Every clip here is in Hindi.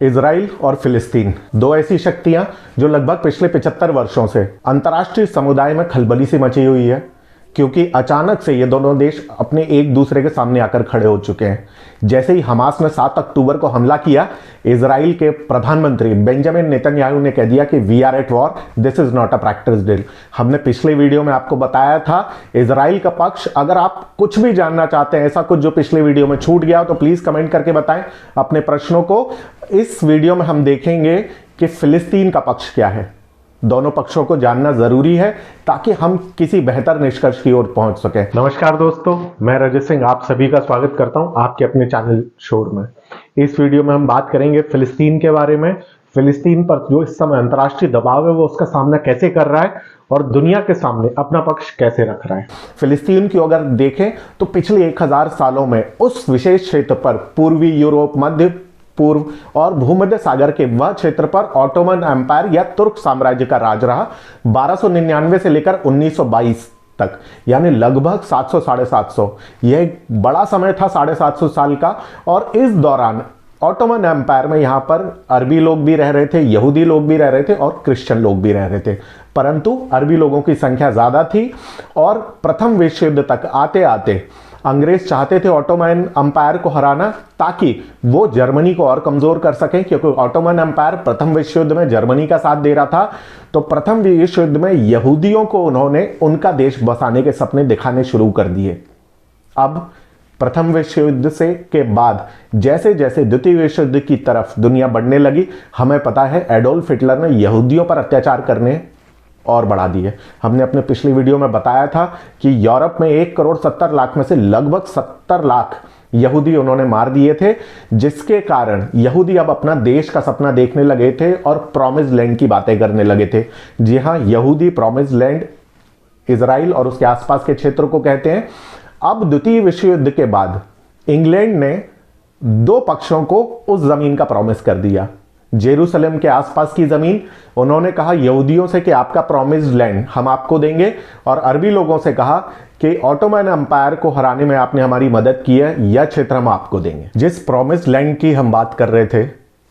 इजराइल और फिलिस्तीन दो ऐसी शक्तियां जो लगभग पिछले 75 वर्षों से अंतर्राष्ट्रीय समुदाय में खलबली सी मची हुई है, क्योंकि अचानक से ये दोनों देश अपने एक दूसरे के सामने आकर खड़े हो चुके हैं। जैसे ही हमास ने 7 अक्टूबर को हमला किया, इजराइल के प्रधानमंत्री बेंजामिन नेतन्याहू ने कह दिया कि we are at war, this is not a practice drill. हमने पिछले वीडियो में आपको बताया था इजराइल का पक्ष। अगर आप कुछ भी जानना चाहते हैं, ऐसा कुछ जो पिछले वीडियो में छूट गया हो, तो प्लीज कमेंट करके बताएं अपने प्रश्नों को। इस वीडियो में हम देखेंगे कि फिलिस्तीन का पक्ष क्या है। दोनों पक्षों को जानना जरूरी है ताकि हम किसी बेहतर निष्कर्ष की ओर पहुंच सकें। नमस्कार दोस्तों, मैं रजत सिंह आप सभी का स्वागत करता हूं आपके अपने चैनल शोर में। इस वीडियो में हम बात करेंगे फिलिस्तीन के बारे में। फिलिस्तीन पर जो इस समय अंतर्राष्ट्रीय दबाव है वो उसका सामना कैसे कर रहा है और दुनिया के सामने अपना पक्ष कैसे रख रहा है। फिलिस्तीन की अगर देखें तो पिछले 1000 सालों में उस विशेष क्षेत्र पर पूर्वी यूरोप, मध्य पूर्व और भूमध्य सागर के वह क्षेत्र पर ऑटोमन एम्पायर या तुर्क साम्राज्य का राज रहा। 1299 से लेकर 1922 तक, यानी लगभग 700 साढ़े 700, यह एक बड़ा समय था, 750 साल का। और इस दौरान ऑटोमन एम्पायर में यहां पर अरबी लोग भी रह रहे थे, यहूदी लोग भी रह रहे थे और क्रिश्चियन लोग भी रह रहे थे, परंतु अरबी लोगों की संख्या ज्यादा थी। और प्रथम विश्व युद्ध तक आते आते अंग्रेज चाहते थे ऑटोमन एम्पायर को हराना ताकि वो जर्मनी को और कमजोर कर सकें, क्योंकि ऑटोमन एम्पायर प्रथम विश्व युद्ध में जर्मनी का साथ दे रहा था। तो प्रथम विश्व युद्ध में यहूदियों को उन्होंने उनका देश बसाने के सपने दिखाने शुरू कर दिए। अब प्रथम विश्व युद्ध से के बाद जैसे जैसे द्वितीय विश्व युद्ध की तरफ दुनिया बढ़ने लगी, हमें पता है एडोल्फ हिटलर ने यहूदियों पर अत्याचार करने और बढ़ा दिए। हमने अपने पिछली वीडियो में बताया था कि यूरोप में 1,70,00,000 में से लगभग 70 लाख यहूदी उन्होंने मार दिए थे, जिसके कारण यहूदी अब अपना देश का सपना देखने लगे थे और प्रॉमिस्ड लैंड की बातें करने लगे थे। जी हां, यहूदी प्रॉमिस्ड लैंड इजराइल और उसके आसपास के क्षेत्र को कहते हैं। अब द्वितीय विश्व युद्ध के बाद इंग्लैंड ने दो पक्षों को उस जमीन का प्रॉमिस कर दिया। जेरूसलम के आसपास की जमीन उन्होंने कहा यहूदियों से कि आपका प्रॉमिस्ड लैंड हम आपको देंगे, और अरबी लोगों से कहा कि ऑटोमन एम्पायर को हराने में आपने हमारी मदद की है, यह क्षेत्र हम आपको देंगे। जिस प्रॉमिस्ड लैंड की हम बात कर रहे थे,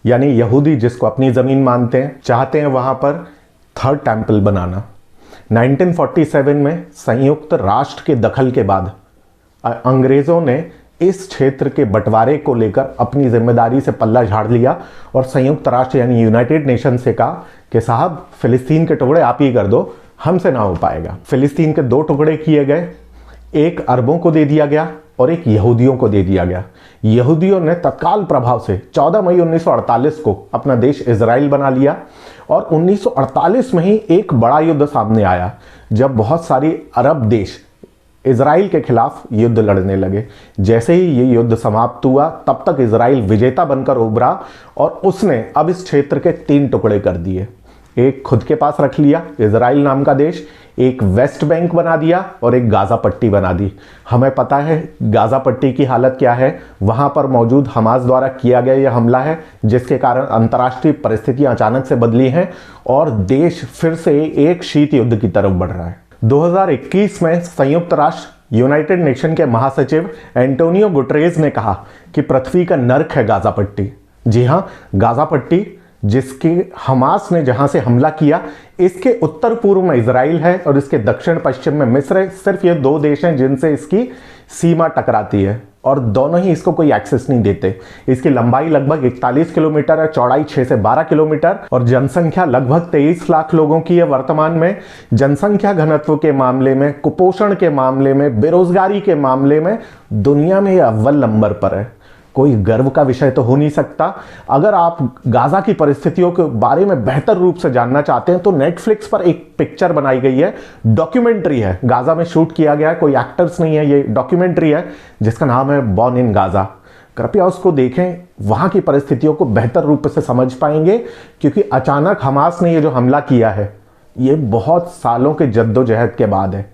यानी यहूदी जिसको अपनी जमीन मानते हैं, चाहते हैं वहां पर थर्ड टेंपल बनाना। 1947 में संयुक्त राष्ट्र के दखल के बाद अंग्रेजों ने इस क्षेत्र के बंटवारे को लेकर अपनी जिम्मेदारी से पल्ला झाड़ लिया और संयुक्त राष्ट्र यानी यूनाइटेड नेशन से कहा कि साहब फिलिस्तीन के टुकड़े आप ही कर दो, हमसे ना हो पाएगा। फिलिस्तीन के 2 टुकड़े किए गए, एक अरबों को दे दिया गया और एक यहूदियों को दे दिया गया। यहूदियों ने तत्काल प्रभाव से 14 मई 1948 को अपना देश इजराइल बना लिया, और 1948 में ही एक बड़ा युद्ध सामने आया जब बहुत सारी अरब देश इजराइल के खिलाफ युद्ध लड़ने लगे। जैसे ही ये युद्ध समाप्त हुआ, तब तक इजराइल विजेता बनकर उभरा और उसने अब इस क्षेत्र के 3 टुकड़े कर दिए। एक खुद के पास रख लिया इजराइल नाम का देश, एक वेस्ट बैंक बना दिया और एक गाजा पट्टी बना दी। हमें पता है गाजा पट्टी की हालत क्या है, वहां पर मौजूद हमास द्वारा किया गया यह हमला है, जिसके कारण अंतर्राष्ट्रीय परिस्थितियां अचानक से बदली हैं और देश फिर से एक शीत युद्ध की तरफ बढ़ रहा है। 2021 में संयुक्त राष्ट्र यूनाइटेड नेशन के महासचिव एंटोनियो गुटरेज ने कहा कि पृथ्वी का नर्क है गाजा पट्टी। जी हां, गाजा पट्टी जिसके हमास ने जहां से हमला किया, इसके उत्तर पूर्व में इजराइल है और इसके दक्षिण पश्चिम में मिस्र है। सिर्फ ये 2 देश हैं जिनसे इसकी सीमा टकराती है और दोनों ही इसको कोई एक्सेस नहीं देते। इसकी लंबाई लगभग 41 किलोमीटर है, चौड़ाई 6 से 12 किलोमीटर और जनसंख्या लगभग 23 लाख लोगों की है वर्तमान में। जनसंख्या घनत्व के मामले में, कुपोषण के मामले में, बेरोजगारी के मामले में दुनिया में यह अव्वल नंबर पर है। कोई गर्व का विषय तो हो नहीं सकता। अगर आप गाजा की परिस्थितियों के बारे में बेहतर रूप से जानना चाहते हैं तो नेटफ्लिक्स पर एक पिक्चर बनाई गई है, डॉक्यूमेंट्री है, गाजा में शूट किया गया है, कोई एक्टर्स नहीं है, ये डॉक्यूमेंट्री है जिसका नाम है बॉर्न इन गाजा। कृपया उसको देखें, वहां की परिस्थितियों को बेहतर रूप से समझ पाएंगे, क्योंकि अचानक हमास ने ये जो हमला किया है ये बहुत सालों के जद्दोजहद के बाद है।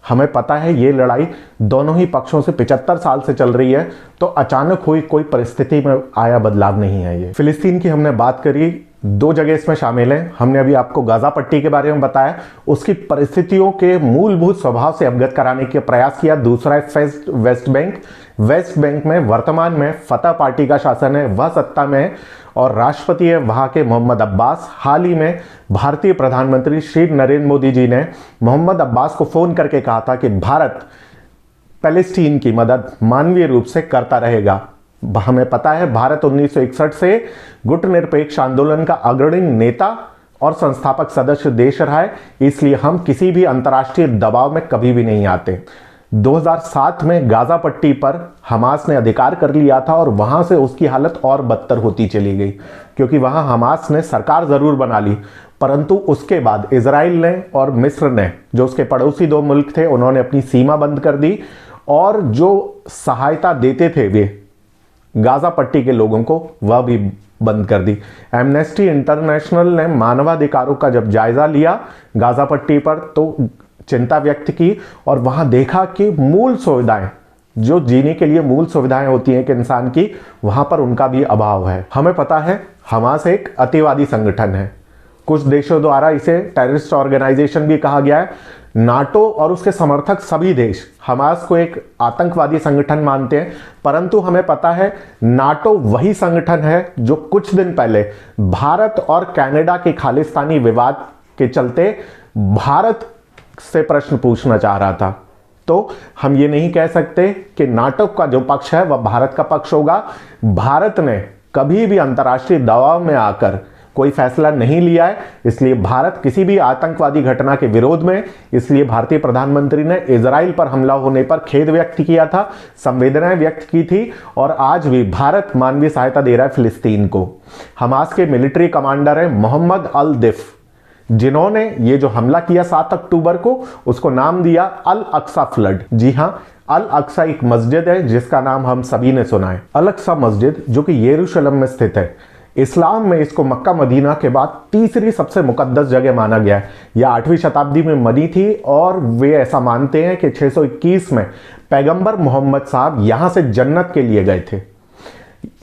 हमें पता है ये लड़ाई दोनों ही पक्षों से 75 साल से चल रही है, तो अचानक हुई कोई परिस्थिति में आया बदलाव नहीं है ये। फिलिस्तीन की हमने बात करी, 2 जगह इसमें शामिल हैं। हमने अभी आपको गाजा पट्टी के बारे में बताया, उसकी परिस्थितियों के मूलभूत स्वभाव से अवगत कराने का प्रयास किया। दूसरा है वेस्ट बैंक, वेस्ट बैंक में वर्तमान में फतह पार्टी का शासन है, वह सत्ता में है और राष्ट्रपति है वहां के मोहम्मद अब्बास। हाल ही में भारतीय प्रधानमंत्री श्री नरेंद्र मोदी जी ने मोहम्मद अब्बास को फोन करके कहा था कि भारत पैलेस्टीन की मदद मानवीय रूप से करता रहेगा। हमें पता है भारत 1961 से गुटनिरपेक्ष आंदोलन का अग्रणी नेता और संस्थापक सदस्य देश रहा है, इसलिए हम किसी भी अंतर्राष्ट्रीय दबाव में कभी भी नहीं आते। 2007 में गाजा पट्टी पर हमास ने अधिकार कर लिया था और वहां से उसकी हालत और बदतर होती चली गई, क्योंकि वहां हमास ने सरकार जरूर बना ली, परंतु उसके बाद इजराइल ने और मिस्र ने, जो उसके पड़ोसी दो मुल्क थे, उन्होंने अपनी सीमा बंद कर दी और जो सहायता देते थे वे गाजा पट्टी के लोगों को, वह भी बंद कर दी। एमनेस्टी इंटरनेशनल ने मानवाधिकारों का जब जायजा लिया गाजा पट्टी पर तो चिंता व्यक्त की और वहां देखा कि मूल सुविधाएं, जो जीने के लिए मूल सुविधाएं होती हैं कि इंसान की, वहां पर उनका भी अभाव है। हमें पता है हमास एक अतिवादी संगठन है, कुछ देशों द्वारा इसे टेररिस्ट ऑर्गेनाइजेशन भी कहा गया है। नाटो और उसके समर्थक सभी देश हमास को एक आतंकवादी संगठन मानते हैं, परंतु हमें पता है नाटो वही संगठन है जो कुछ दिन पहले भारत और कनाडा के खालिस्तानी विवाद के चलते भारत से प्रश्न पूछना चाह रहा था। तो हम ये नहीं कह सकते कि नाटो का जो पक्ष है वह भारत का पक्ष होगा। भारत ने कभी भी अंतर्राष्ट्रीय दबाव में आकर कोई फैसला नहीं लिया है, इसलिए भारत किसी भी आतंकवादी घटना के विरोध में, इसलिए भारतीय प्रधानमंत्री ने इजराइल पर हमला होने पर खेद व्यक्त किया था, संवेदनाएं व्यक्त की थी और आज भी भारत मानवीय सहायता दे रहा है फिलिस्तीन को। हमास के मिलिट्री कमांडर है मोहम्मद अल दिफ, जिन्होंने ये जो हमला किया 7 अक्टूबर को, उसको नाम दिया अल अक्सा फ्लड। जी हां, अल अक्सा एक मस्जिद है जिसका नाम हम सभी ने सुना है। अल अक्सा मस्जिद जो कि यरूशलेम में स्थित है, इस्लाम में इसको मक्का मदीना के बाद तीसरी सबसे मुकद्दस जगह माना गया है। यह 8वीं शताब्दी में बनी थी और वे ऐसा मानते हैं कि 621 में पैगंबर मोहम्मद साहब यहां से जन्नत के लिए गए थे।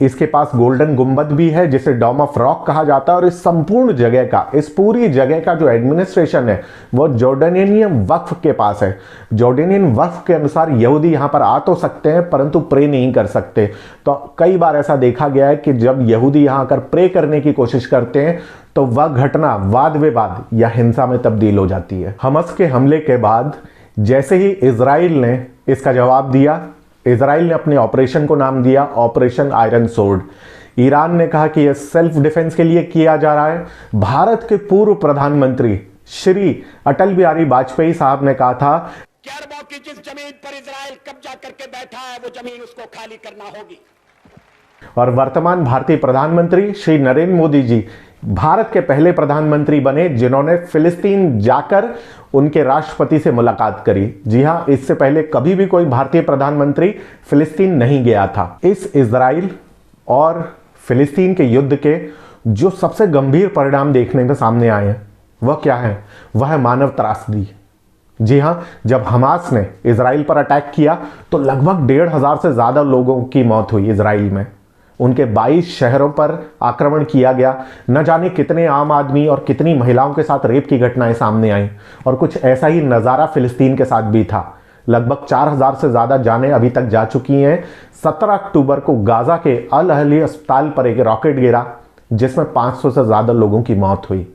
इसके पास गोल्डन गुंबद भी है जिसे डोम ऑफ रॉक कहा जाता है और इस संपूर्ण जगह का, इस पूरी जगह का जो एडमिनिस्ट्रेशन है वो जॉर्डेनियन वक्फ के पास है। जॉर्डेनियन वक्फ के अनुसार यहूदी यहां पर आ तो सकते हैं परंतु प्रे नहीं कर सकते। तो कई बार ऐसा देखा गया है कि जब यहूदी यहां आकर प्रे करने की कोशिश करते हैं तो वह घटना वाद विवाद या हिंसा में तब्दील हो जाती है। हमास के हमले के बाद जैसे ही इजराइल ने इसका जवाब दिया, इजराइल ने अपने ऑपरेशन को नाम दिया ऑपरेशन आयरन सोर्ड। ईरान ने कहा कि यह सेल्फ डिफेंस के लिए किया जा रहा है। भारत के पूर्व प्रधानमंत्री श्री अटल बिहारी वाजपेयी साहब ने कहा था कि अरबों की जिस जमीन पर इजराइल कब्जा करके बैठा है वो जमीन उसको खाली करना होगी। और वर्तमान भारतीय प्रधानमंत्री श्री नरेंद्र मोदी जी भारत के पहले प्रधानमंत्री बने जिन्होंने फिलिस्तीन जाकर उनके राष्ट्रपति से मुलाकात करी। जी हां, इससे पहले कभी भी कोई भारतीय प्रधानमंत्री फिलिस्तीन नहीं गया था। इस इजराइल और फिलिस्तीन के युद्ध के जो सबसे गंभीर परिणाम देखने में सामने आए हैं वह क्या है? वह है मानव त्रासदी। जी हां, जब हमास ने इजराइल पर अटैक किया तो लगभग 1,500 से ज्यादा लोगों की मौत हुई इजराइल में। उनके 22 शहरों पर आक्रमण किया गया। न जाने कितने आम आदमी और कितनी महिलाओं के साथ रेप की घटनाएं सामने आई और कुछ ऐसा ही नज़ारा फिलिस्तीन के साथ भी था। लगभग 4,000 से ज़्यादा जानें अभी तक जा चुकी हैं। 17 अक्टूबर को गाज़ा के अल अहली अस्पताल पर एक रॉकेट गिरा जिसमें 500 से ज़्यादा लोगों की मौत हुई।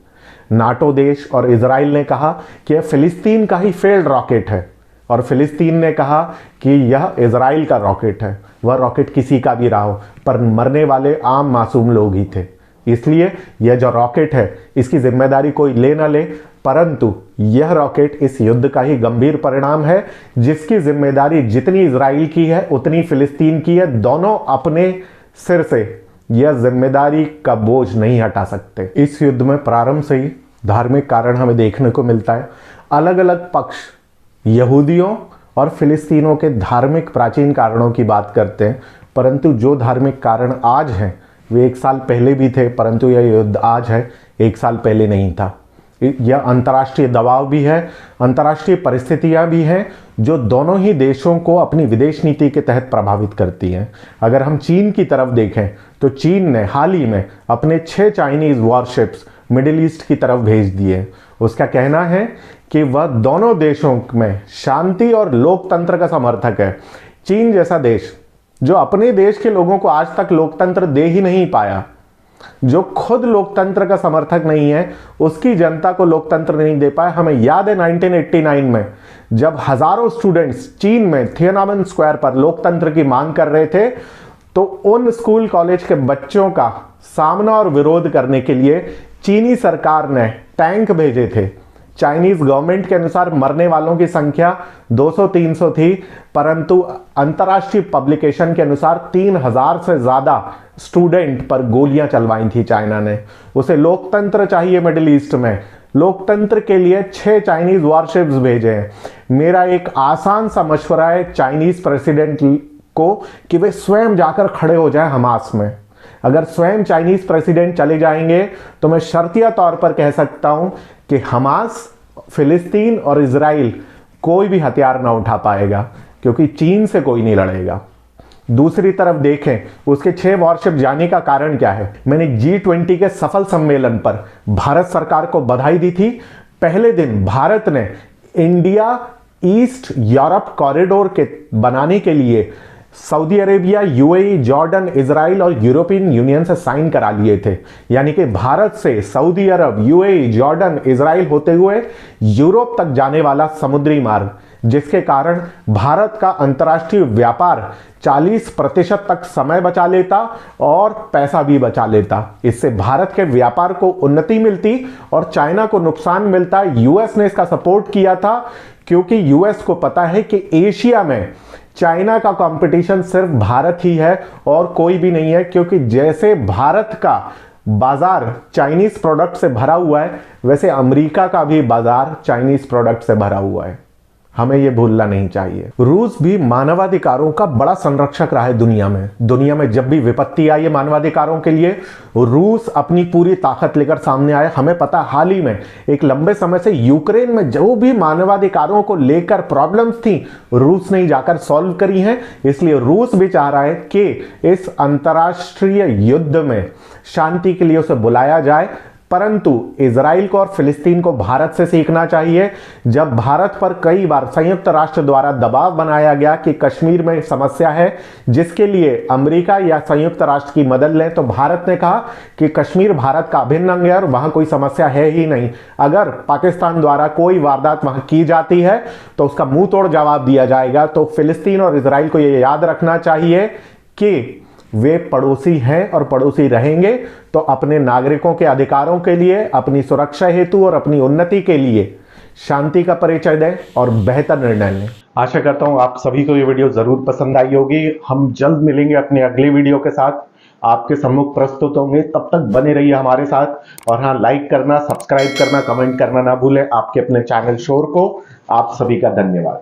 नाटो देश और इजराइल ने कहा कि यह फिलिस्तीन का ही फेल्ड रॉकेट है और फिलिस्तीन ने कहा कि यह इजराइल का रॉकेट है। वह रॉकेट किसी का भी रहा हो, पर मरने वाले आम मासूम लोग ही थे। इसलिए यह जो रॉकेट है इसकी जिम्मेदारी कोई ले ना ले, परंतु यह रॉकेट इस युद्ध का ही गंभीर परिणाम है जिसकी जिम्मेदारी जितनी इजराइल की है उतनी फिलिस्तीन की है। दोनों अपने सिर से यह जिम्मेदारी का बोझ नहीं हटा सकते। इस युद्ध में प्रारंभ से ही धार्मिक कारण हमें देखने को मिलता है। अलग अलग पक्ष यहूदियों और फिलिस्तीनों के धार्मिक प्राचीन कारणों की बात करते हैं, परंतु जो धार्मिक कारण आज हैं वे 1 साल पहले भी थे, परंतु यह युद्ध आज है, 1 साल पहले नहीं था। यह अंतर्राष्ट्रीय दबाव भी है, अंतर्राष्ट्रीय परिस्थितियां भी हैं जो दोनों ही देशों को अपनी विदेश नीति के तहत प्रभावित करती हैं। अगर हम चीन की तरफ देखें तो चीन ने हाल ही में अपने 6 चाइनीज वॉरशिप्स मिडिल ईस्ट की तरफ भेज दिए। उसका कहना है कि वह दोनों देशों में शांति और लोकतंत्र का समर्थक है। चीन जैसा देश जो अपने देश के लोगों को आज तक लोकतंत्र दे ही नहीं पाया, जो खुद लोकतंत्र का समर्थक नहीं है, उसकी जनता को लोकतंत्र नहीं दे पाया। हमें याद है 1989 में जब हजारों स्टूडेंट्स चीन में थिएननमेन स्क्वायर पर लोकतंत्र की मांग कर रहे थे, तो उन स्कूल कॉलेज के बच्चों का सामना और विरोध करने के लिए चीनी सरकार ने टैंक भेजे थे। चाइनीज गवर्नमेंट के अनुसार मरने वालों की संख्या 200-300 थी, परंतु अंतर्राष्ट्रीय पब्लिकेशन के अनुसार 3000 से ज्यादा स्टूडेंट पर गोलियां चलवाई थी चाइना ने। उसे लोकतंत्र चाहिए मिडिल ईस्ट में, लोकतंत्र के लिए 6 चाइनीज वॉरशिप्स भेजे हैं। मेरा एक आसान सा मशवरा है चाइनीज प्रेसिडेंट को कि वे स्वयं जाकर खड़े हो जाएं हमास में। अगर स्वयं चाइनीज प्रेसिडेंट चले जाएंगे तो मैं शर्तिया तौर पर कह सकता हूं कि हमास, फिलिस्तीन और इजराइल कोई भी हथियार ना उठा पाएगा, क्योंकि चीन से कोई नहीं लड़ेगा। दूसरी तरफ देखें, उसके 6 वॉरशिप जाने का कारण क्या है। मैंने G20 के सफल सम्मेलन पर भारत सरकार को बधाई दी थी। पहले दिन भारत ने इंडिया ईस्ट यूरोप कॉरिडोर के बनाने के लिए Saudi Arabia, UAE, Jordan, Israel और यूरोपियन यूनियन से साइन करा लिए थे। यानी कि भारत से सऊदी अरब, यूएई, जॉर्डन, इजराइल होते हुए यूरोप तक जाने वाला समुद्री मार्ग, जिसके कारण भारत का अंतर्राष्ट्रीय व्यापार 40% तक समय बचा लेता और पैसा भी बचा लेता। इससे भारत के व्यापार को उन्नति मिलती और चाइना को नुकसान मिलता। यूएस ने इसका सपोर्ट किया था, क्योंकि यूएस को पता है कि एशिया में चाइना का कंपटीशन सिर्फ भारत ही है और कोई भी नहीं है। क्योंकि जैसे भारत का बाजार चाइनीज प्रोडक्ट से भरा हुआ है, वैसे अमेरिका का भी बाजार चाइनीज प्रोडक्ट से भरा हुआ है। हमें यह भूलना नहीं चाहिए। रूस भी मानवाधिकारों का बड़ा संरक्षक रहा है दुनिया में। दुनिया में जब भी विपत्ति आई है मानवाधिकारों के लिए, रूस अपनी पूरी ताकत लेकर सामने आया। हमें पता, हाल ही में एक लंबे समय से यूक्रेन में जो भी मानवाधिकारों को लेकर प्रॉब्लम्स थी, रूस ने जाकर सॉल्व करी हैं। इसलिए रूस भी चाह रहा है कि इस अंतर्राष्ट्रीय युद्ध में शांति के लिए उसे बुलाया जाए। परंतु इजराइल को और फिलिस्तीन को भारत से सीखना चाहिए। जब भारत पर कई बार संयुक्त राष्ट्र द्वारा दबाव बनाया गया कि कश्मीर में समस्या है, जिसके लिए अमेरिका या संयुक्त राष्ट्र की मदद लें, तो भारत ने कहा कि कश्मीर भारत का अभिन्न अंग है और वहां कोई समस्या है ही नहीं। अगर पाकिस्तान द्वारा कोई वारदात वहां की जाती है तो उसका मुंह तोड़ जवाब दिया जाएगा। तो फिलिस्तीन और इजराइल को यह याद रखना चाहिए कि वे पड़ोसी हैं और पड़ोसी रहेंगे। तो अपने नागरिकों के अधिकारों के लिए, अपनी सुरक्षा हेतु और अपनी उन्नति के लिए शांति का परिचय दें और बेहतर निर्णय लें। आशा करता हूं आप सभी को ये वीडियो जरूर पसंद आई होगी। हम जल्द मिलेंगे अपने अगली वीडियो के साथ, आपके सम्मुख प्रस्तुत होंगे। तब तक बने रहिए हमारे साथ। और हाँ, लाइक करना, सब्सक्राइब करना, कमेंट करना ना भूलें आपके अपने चैनल शोर को। आप सभी का धन्यवाद।